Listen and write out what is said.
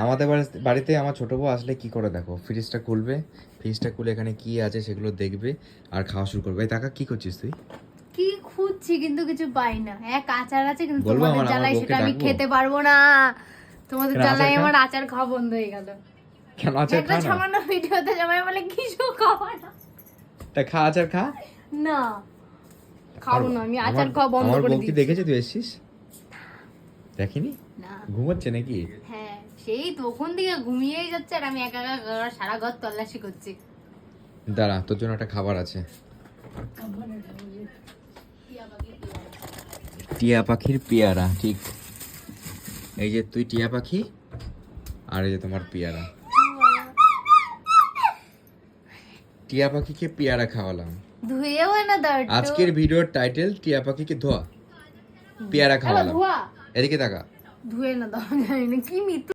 আমাদের বাড়িতে আমার ছোট বউ আসলে কি করে দেখো, ফ্রিজটা খুলবে, ফ্রিজটা খুলে এখানে কি আছে সেগুলো দেখবে আর খাওয়া শুরু করবে। এই টাকা কি করছিস তুই? কি খুঁজছি কিন্তু কিছু পাই না। এক আচার আছে কিন্তু বলবো তোমাদের আমার জ্বালায় বউকে সেটা আমি ডাকবো? খেতে পারবো না। তোমাদের কেন, আচার জ্বালায় খা? আমার আচার খাওয়া বন্ধ হয়ে গেল। কেন আচার একটা খা না? সামান্য ভিডিওতে সবাই বলে কিছু খাওয়া না। তা খা, আচার খা। না খাবো না, আমি আচার খাওয়া বন্ধ আমার করে বউ কি দিয়েছি। দেখেছে তুই এসেছিস? দেখিনি? না ঘুমোচ্ছে নাকি? হ্যাঁ সেই তখন থেকে ঘুমিয়েই যাচ্ছে আর আমি একা একা সারা ঘর তল্লাশি করছি। দাঁড়া, তোর জন্য একটা খাবার আছে। টিয়া পাখির পেয়ারা, ঠিক। এই যে তুই টিয়া পাখি আর এই যে তোমার পেয়ারা। টিয়া পাখিকে পেয়ারা খাওয়ালাম। ধুয়েও না দাও একটু। আজকের ভিডিওর টাইটেল টিয়া পাখিকে ধোয়া পেয়ারা খাওয়ালাম। ধোয়া এদিকে তাকা। ধুয়ে না দাও, জানি না কি মিথ্যে